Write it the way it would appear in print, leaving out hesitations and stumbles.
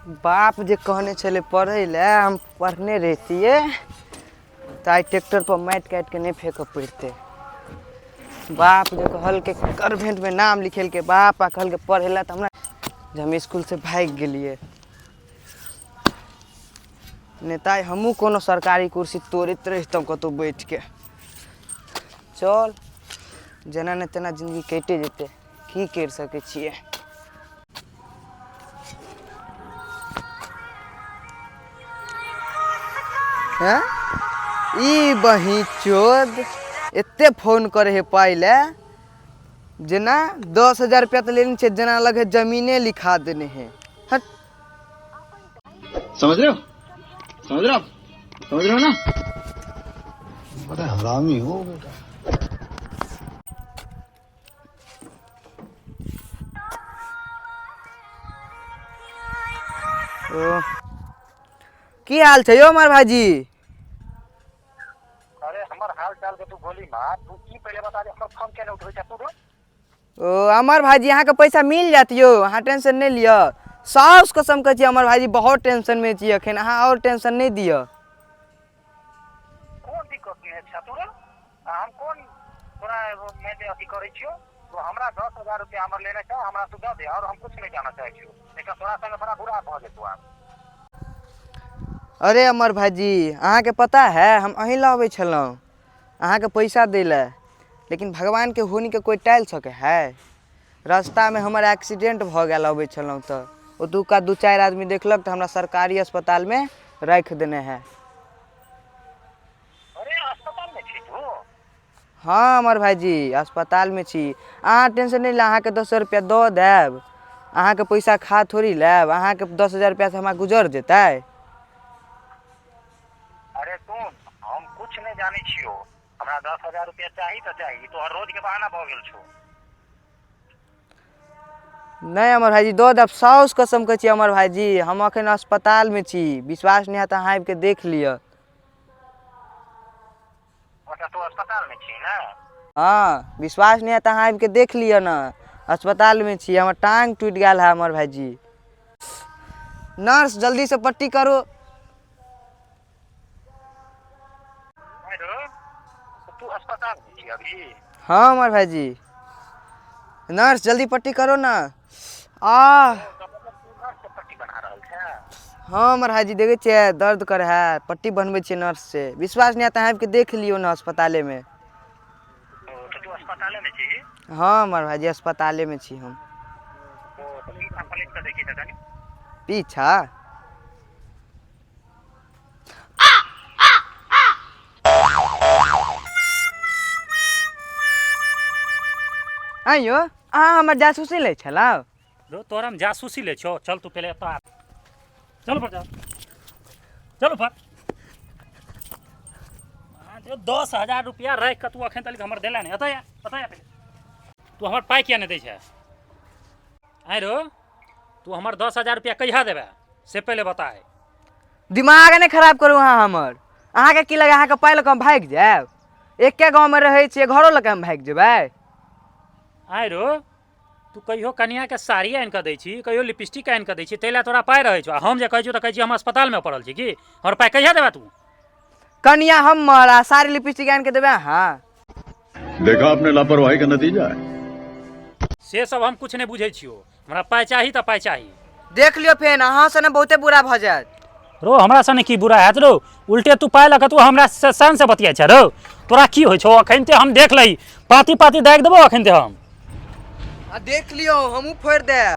बाप जे कहने चले पढ़े ले हम पढ़ने रहतिए ताई ट्रैक्टर पर माइट काट के नहीं फेंक पड़ते। बाप जो कहल के कन्वेंट में नाम लिखेल के बाप आ कहल के पढ़े ला तो हमरा हम स्कूल से भाग गए। नेताई हमू कोनो सरकारी कुर्सी तोड़ते रहता कतौ बैठ के। चल जना ने तना जिंदगी कटे जेते की कर सके छिए। हैं ई बही चोद एते फोन करे है पाइले जना 10,000 रुपया तो लेने छे जना लगे जमीने लिखा देने हैं। हट समझ रहे हो समझ रहे हो ना। बड़ा हरामी हो बेटा। ओ की हाल छे यो मार भाजी। अरे हमर हाल चाल के तू बोली मार तू की पहले बता दे हमर फोन केने उठबै छ तू। ओ अमर भाजी यहाँ के पैसा मिल जातियो अहाँ टेंशन नहीं लियो। साउस कसम कह अमर भाजी बहुत टेंशन में छी अखन अहाँ और टेंशन नहीं दियो। कौन दिक्कत नहीं छ तू हम कौन तोरा मैं दे अथी करै छियो तो हमरा 10,000 रुपया हमर लेने छ हमरा तू दे दे और हम कुछ नहीं जाना चाहै छियो लेकिन तोरा संग बड़ा बुरा भ जेतौ। अरे अमर भाजी अहाँ के पता है हम अहीं लाबै छलौं अहाँ के पैसा देले लेकिन भगवान के होनी के कोई टाइल सके है। रास्ता में हमार एक्सीडेंट भ गेल अबै छलौं तो ओतुका 2-4 आदमी देखलक तो हमरा सरकारी अस्पताल में रख देने है। अरे अस्पताल में छी तू। हाँ अमर भाजी अस्पताल में छी। अहाँ टेंशन नहीं ले अहाँ के 10 रुपया दो देब अहाँ के पैसा खा थोड़ी लेब अहाँ के 10,000 रुपया से हमरा गुजर जेतै। अरे तू हम कुछ नहीं जाने छियो हमरा 10,000 रुपया चाहिए तो चाहिए तो हर रोज के बहाना भ गेल छो। नहीं अमर भाजी दो देब साउस कसम कह छी अमर भाजी हम अखन अस्पताल में छी विश्वास नहीं है तो अहाँ आबि के देख लियो। मतलब तू अस्पताल में छी ना। हाँ विश्वास नहीं है तो अहाँ आबि के देख लियो ना अस्पताल में छी हमर टांग टूट गया है अमर भाजी। नर्स जल्दी से पट्टी करो। तू अस्पताल में छी अभी। हाँ अमर भाजी नर्स जल्दी पट्टी करो ना। आ पट्टी बना रहल छै। हाँ अमर भाजी देखे छिए दर्द कर है पट्टी बनबे छिए नर्स से विश्वास नहीं आता है आबि के देख लियो ना अस्पताले में। तो तू अस्पताले में छी। हाँ अमर भाजी अस्पताले में छी हम। तो पीछा पलट के देखी तनी। पीछा आइयो अहाँ हमर जासूसी ले छलौ। रो तोरा हम जासूसी ले छो चल तू पहले तो चल पर जा चल ऊपर। जो 10,000 रुपया रख के तू अखन तक हमर देला नहीं अतया पहले तू हमर पाई किया नहीं दै छै। आइ रो तू हमर 10,000 रुपया कहिया देबे से पहले बताए। दिमाग नहीं खराब करू अहाँ हमर अहाँ के की लगे अहाँ के पाई लक हम भाग जाएब एके गांव में रहे छिए घरो लक हम भाग जेबै। आइ रो तू कहियो कनिया के साड़ी आनि के दै छी कहियो लिपस्टिक आनि के दै छी तैला तोरा पाई रहै छौ हम जे कहै छी त कहै छी हम अस्पताल में पड़ल छी की हमर पाई कहिया देबे तू। कनिया हमर आ सारी लिपस्टिक आनि के देबै अहाँ। देखा आपने लापरवाही का नतीजा है। से सब हम कुछ नहीं बुझे छियो हमरा पाई चाही त पाई चाही। देख लियो फेन अहाँ से ने बहुते बुरा भ जायत। रो हमरा सने की बुरा हैत रो उल्टे तू पाई लक तू हमरा से सन से बतिया छ रो तोरा की होइ छौ अखन ते हम देख लई पाती पाती दाग देबो अखन ते हम। आ देख लियो हमहू फोड़ देब।